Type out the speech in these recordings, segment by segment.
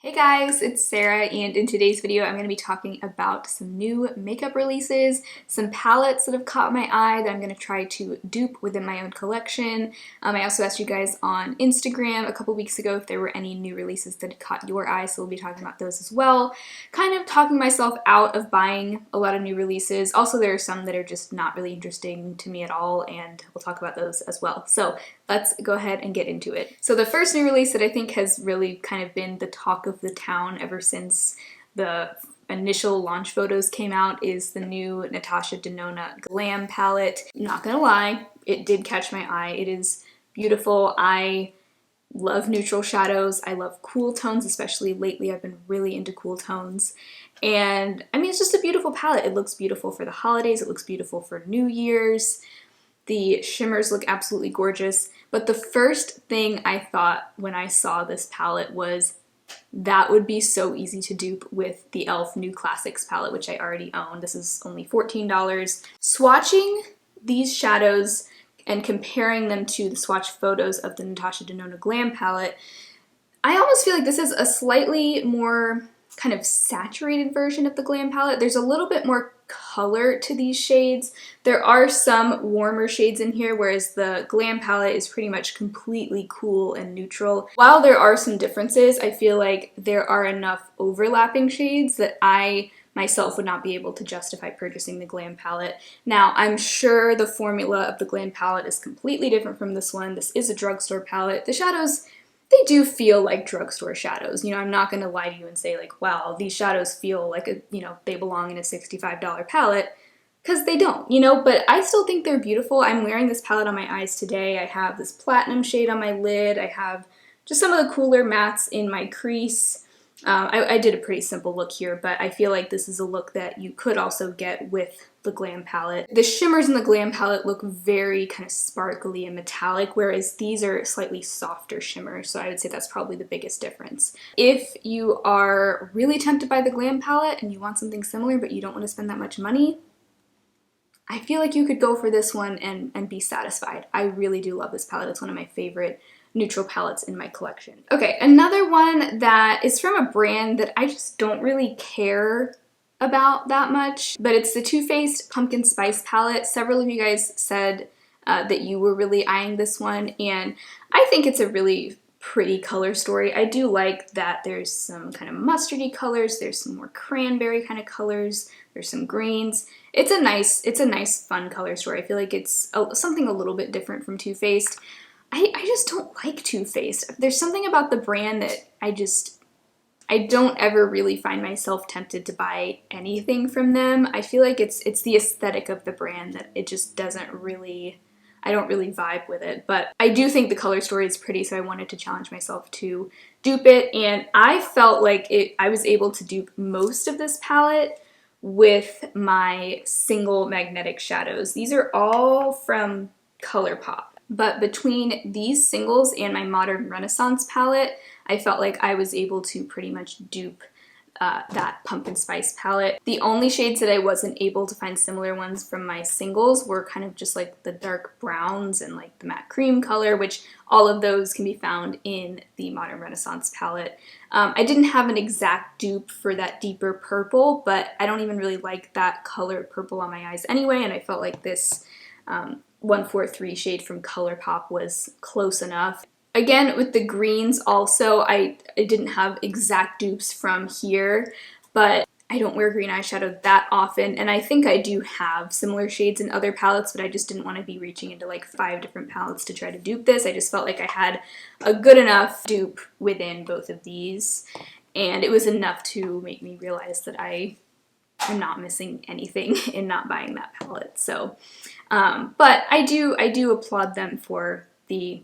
Hey guys, it's Sarah, and in today's video I'm going to be talking about some new makeup releases, some palettes that have caught my eye that I'm going to try to dupe within my own collection. I also asked you guys on Instagram a couple weeks ago if there were any new releases that caught your eye, so we'll be talking about those as well. Kind of talking myself out of buying a lot of new releases. Also, there are some that are just not really interesting to me at all, and we'll talk about those as well. So let's go ahead and get into it. So the first new release that I think has really kind of been the talk of the town ever since the initial launch photos came out is the new Natasha Denona Glam palette. Not gonna lie, it did catch my eye. It is beautiful. I love neutral shadows. I love cool tones, especially lately I've been really into cool tones. And I mean, it's just a beautiful palette. It looks beautiful for the holidays. It looks beautiful for New Year's. The shimmers look absolutely gorgeous. But the first thing I thought when I saw this palette was that would be so easy to dupe with the e.l.f. New Classics palette, which I already own. This is only $14. Swatching these shadows and comparing them to the swatch photos of the Natasha Denona Glam palette, I almost feel like this is a slightly more kind of saturated version of the Glam palette. There's a little bit more color to these shades. There are some warmer shades in here, whereas the Glam palette is pretty much completely cool and neutral. While there are some differences, I feel like there are enough overlapping shades that I myself would not be able to justify purchasing the Glam palette. Now, I'm sure the formula of the Glam palette is completely different from this one. This is a drugstore palette. The shadows, they do feel like drugstore shadows. You know, I'm not going to lie to you and say like, wow, these shadows feel like they belong in a $65 palette, because they don't, but I still think they're beautiful. I'm wearing this palette on my eyes today. I have this platinum shade on my lid. I have just some of the cooler mattes in my crease. I did a pretty simple look here, but I feel like this is a look that you could also get with the Glam palette. The shimmers in the Glam palette look very kind of sparkly and metallic, whereas these are slightly softer shimmers, so I would say that's probably the biggest difference. If you are really tempted by the Glam palette and you want something similar but you don't want to spend that much money, I feel like you could go for this one and be satisfied. I really do love this palette. It's one of my favorite neutral palettes in my collection. Okay, another one that is from a brand that I just don't really care about that much, but it's the Too Faced Pumpkin Spice palette. Several of you guys said that you were really eyeing this one, and I think it's a really pretty color story. I do like that there's some kind of mustardy colors, there's some more cranberry kind of colors, there's some greens. It's a nice fun color story. I feel like it's something a little bit different from Too Faced. I just don't like Too Faced. There's something about the brand that I don't ever really find myself tempted to buy anything from them. I feel like it's the aesthetic of the brand that it just doesn't really, I don't really vibe with it. But I do think the color story is pretty, so I wanted to challenge myself to dupe it, and I felt like I was able to dupe most of this palette with my single magnetic shadows. These are all from ColourPop. But between these singles and my Modern Renaissance palette, I felt like I was able to pretty much dupe that Pumpkin Spice palette. The only shades that I wasn't able to find similar ones from my singles were kind of just like the dark browns and like the matte cream color, which all of those can be found in the Modern Renaissance palette. I didn't have an exact dupe for that deeper purple, but I don't even really like that color purple on my eyes anyway, and I felt like this 143 shade from ColourPop was close enough. Again, with the greens also, I didn't have exact dupes from here, but I don't wear green eyeshadow that often, and I think I do have similar shades in other palettes, but I just didn't want to be reaching into like 5 different palettes to try to dupe this. I just felt like I had a good enough dupe within both of these, and it was enough to make me realize that I'm not missing anything in not buying that palette. So, but I do applaud them for the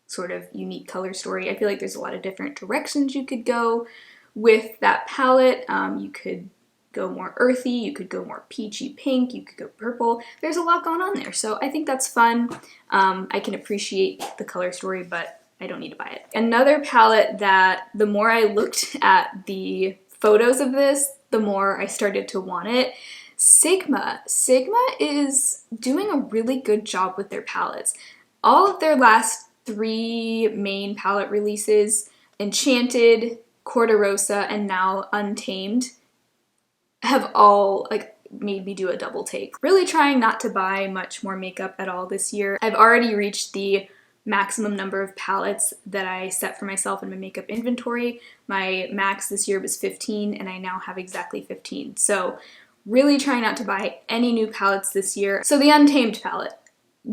sort of unique color story. I feel like there's a lot of different directions you could go with that palette. You could go more earthy, you could go more peachy pink, you could go purple. There's a lot going on there, so I think that's fun. I can appreciate the color story, but I don't need to buy it. Another palette that the more I looked at the photos of this, the more I started to want it. Sigma. Sigma is doing a really good job with their palettes. All of their last 3 main palette releases, Enchanted, Corderosa, and now Untamed have all like made me do a double take. Really trying not to buy much more makeup at all this year. I've already reached the maximum number of palettes that I set for myself in my makeup inventory. My max this year was 15 and I now have exactly 15. So really trying not to buy any new palettes this year. So the Untamed palette,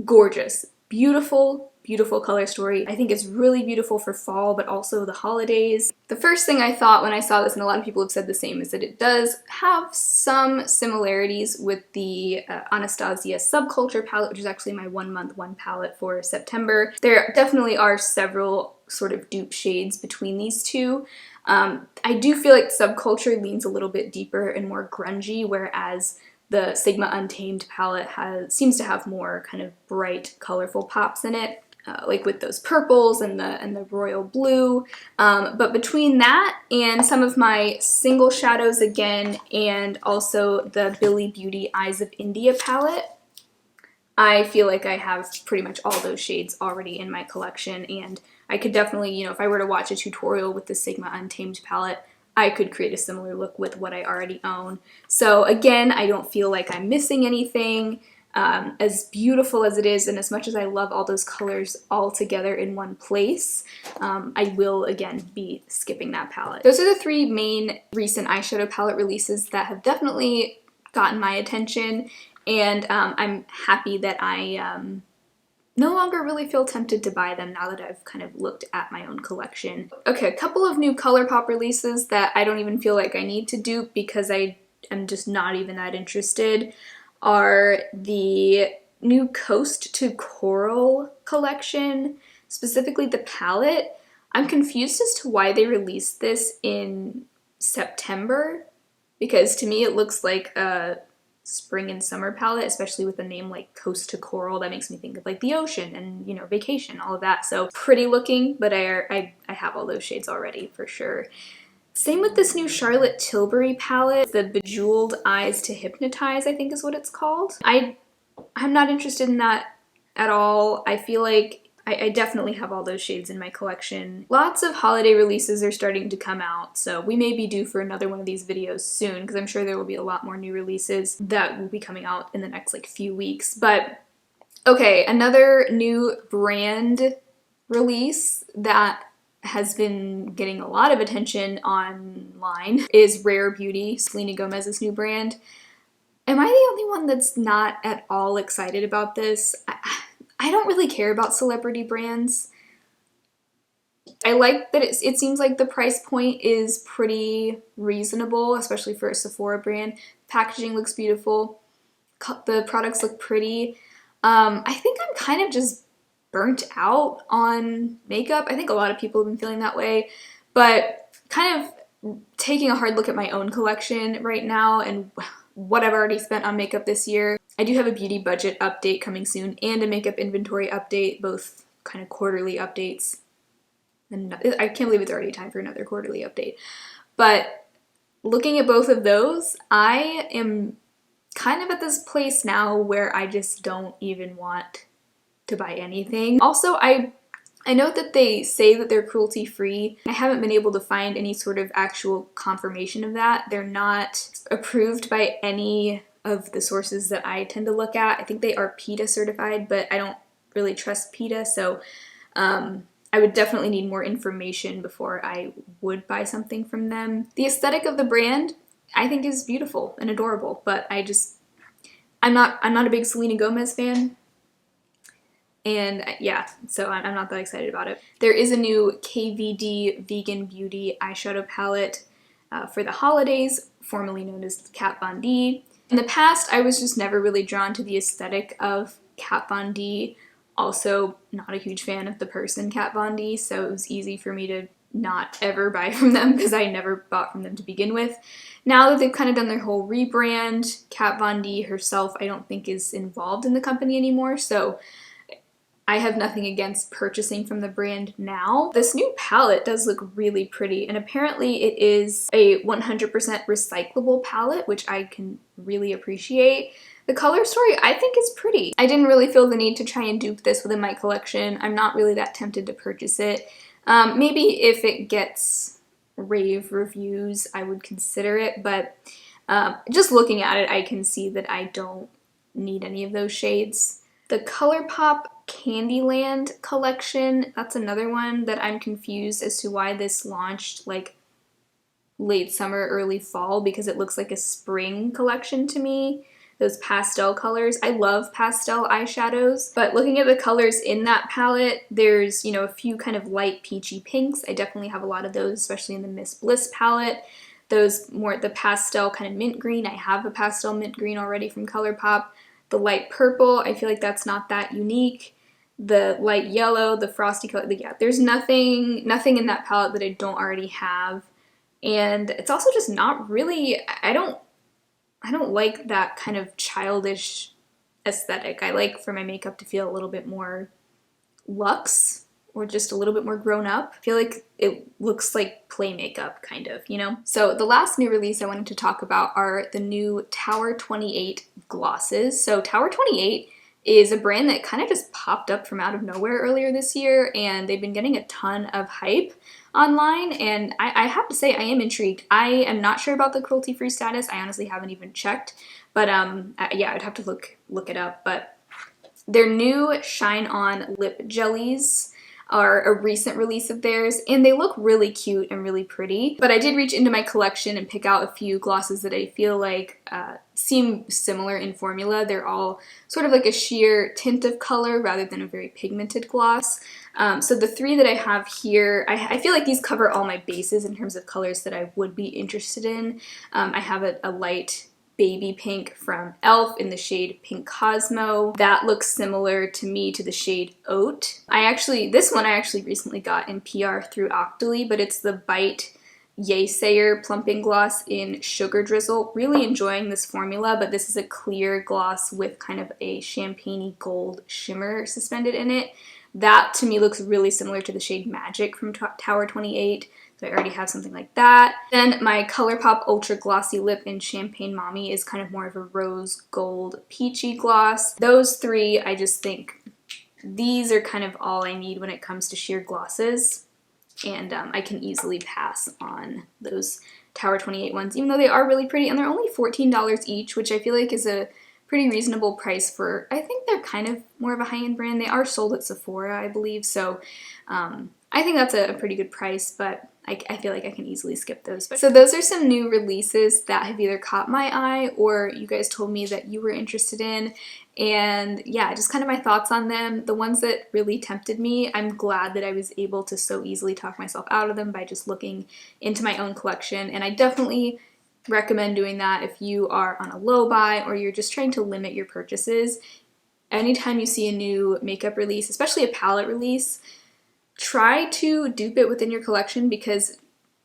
gorgeous, beautiful, beautiful color story. I think it's really beautiful for fall, but also the holidays. The first thing I thought when I saw this, and a lot of people have said the same, is that it does have some similarities with the Anastasia Subculture palette, which is actually my 1 month 1 palette for September. There definitely are several sort of dupe shades between these two. I do feel like Subculture leans a little bit deeper and more grungy, whereas the Sigma Untamed palette seems to have more kind of bright, colorful pops in it. Like with those purples and the royal blue. But between that and some of my single shadows again, and also the Billie Beauty Eyes of India palette, I feel like I have pretty much all those shades already in my collection, and I could definitely, you know, if I were to watch a tutorial with the Sigma Untamed palette, I could create a similar look with what I already own. So again, I don't feel like I'm missing anything. As beautiful as it is, and as much as I love all those colors all together in one place, I will again be skipping that palette. Those are the 3 main recent eyeshadow palette releases that have definitely gotten my attention, and I'm happy that I no longer really feel tempted to buy them now that I've kind of looked at my own collection. Okay, a couple of new ColourPop releases that I don't even feel like I need to dupe because I am just not even that interested are the new Coast to Coral collection, specifically the palette. I'm confused as to why they released this in September, because to me it looks like a spring and summer palette, especially with a name like Coast to Coral. That makes me think of like the ocean and, you know, vacation, all of that. So pretty looking, but I have all those shades already for sure. Same with this new Charlotte Tilbury palette, the Bejeweled Eyes to Hypnotize, I think is what it's called. I'm not interested in that at all. I feel like I definitely have all those shades in my collection. Lots of holiday releases are starting to come out, so we may be due for another one of these videos soon, because I'm sure there will be a lot more new releases that will be coming out in the next like few weeks. But okay, another new brand release that has been getting a lot of attention online is Rare Beauty, Selena Gomez's new brand. Am I the only one that's not at all excited about this? I don't really care about celebrity brands. I like that it seems like the price point is pretty reasonable, especially for a Sephora brand. Packaging looks beautiful. The products look pretty. I think I'm kind of just burnt out on makeup. I think a lot of people have been feeling that way, but kind of taking a hard look at my own collection right now and what I've already spent on makeup this year. I do have a beauty budget update coming soon and a makeup inventory update, both kind of quarterly updates. And I can't believe it's already time for another quarterly update. But looking at both of those, I am kind of at this place now where I just don't even want to buy anything. Also, I know that they say that they're cruelty-free. I haven't been able to find any sort of actual confirmation of that. They're not approved by any of the sources that I tend to look at. I think they are PETA certified, but I don't really trust PETA, so I would definitely need more information before I would buy something from them. The aesthetic of the brand, I think, is beautiful and adorable, but I'm not a big Selena Gomez fan. And yeah, so I'm not that excited about it. There is a new KVD Vegan Beauty eyeshadow palette for the holidays, formerly known as Kat Von D. In the past, I was just never really drawn to the aesthetic of Kat Von D. Also, not a huge fan of the person Kat Von D, so it was easy for me to not ever buy from them because I never bought from them to begin with. Now that they've kind of done their whole rebrand, Kat Von D herself I don't think is involved in the company anymore, so I have nothing against purchasing from the brand now. This new palette does look really pretty, and apparently it is a 100% recyclable palette, which I can really appreciate. The color story I think is pretty. I didn't really feel the need to try and dupe this within my collection. I'm not really that tempted to purchase it. Maybe if it gets rave reviews, I would consider it, but just looking at it, I can see that I don't need any of those shades. The ColourPop Candyland collection, that's another one that I'm confused as to why this launched like late summer, early fall, because it looks like a spring collection to me. Those pastel colors. I love pastel eyeshadows, but looking at the colors in that palette, there's, you know, a few kind of light peachy pinks. I definitely have a lot of those, especially in the Miss Bliss palette. Those more, the pastel kind of mint green. I have a pastel mint green already from ColourPop. The light purple, I feel like that's not that unique. The light yellow, the frosty color, yeah, there's nothing in that palette that I don't already have. And it's also just not really, I don't like that kind of childish aesthetic. I like for my makeup to feel a little bit more luxe or just a little bit more grown up. I feel like it looks like play makeup, kind of, you know? So the last new release I wanted to talk about are the new Tower 28 glosses. So Tower 28 is a brand that kind of just popped up from out of nowhere earlier this year, and they've been getting a ton of hype online, and I have to say I am intrigued. I am not sure about the cruelty-free status. I honestly haven't even checked, but yeah, I'd have to look it up. But their new Shine On Lip Jellies are a recent release of theirs, and they look really cute and really pretty. But I did reach into my collection and pick out a few glosses that I feel like seem similar in formula. They're all sort of like a sheer tint of color rather than a very pigmented gloss. So the three that I have here, I feel like these cover all my bases in terms of colors that I would be interested in. I have a light baby pink from e.l.f. in the shade Pink Cosmo. That looks similar to me to the shade Oat. This one I actually recently got in PR through Octoly, but it's the Bite Yaysayer Plumping Gloss in Sugar Drizzle. Really enjoying this formula, but this is a clear gloss with kind of a champagne-y gold shimmer suspended in it. That to me looks really similar to the shade Magic from Tower 28. So I already have something like that. Then my ColourPop Ultra Glossy Lip in Champagne Mommy is kind of more of a rose gold peachy gloss. Those three, I just think these are kind of all I need when it comes to sheer glosses. And I can easily pass on those Tower 28 ones, even though they are really pretty, and they're only $14 each, which I feel like is a pretty reasonable price for, I think they're kind of more of a high-end brand. They are sold at Sephora, I believe, so I think that's a pretty good price, but I feel like I can easily skip those. So those are some new releases that have either caught my eye or you guys told me that you were interested in. And yeah, just kind of my thoughts on them. The ones that really tempted me, I'm glad that I was able to so easily talk myself out of them by just looking into my own collection. And I definitely recommend doing that if you are on a low buy or you're just trying to limit your purchases. Anytime you see a new makeup release, especially a palette release, try to dupe it within your collection, because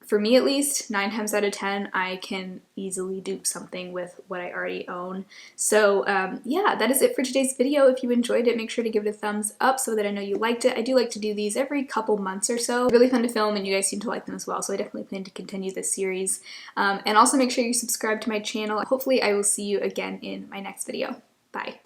for me at least, 9 times out of 10, I can easily dupe something with what I already own. So yeah, that is it for today's video. If you enjoyed it, make sure to give it a thumbs up so that I know you liked it. I do like to do these every couple months or so. Really fun to film, and you guys seem to like them as well, so I definitely plan to continue this series. And also make sure you subscribe to my channel. Hopefully I will see you again in my next video. Bye.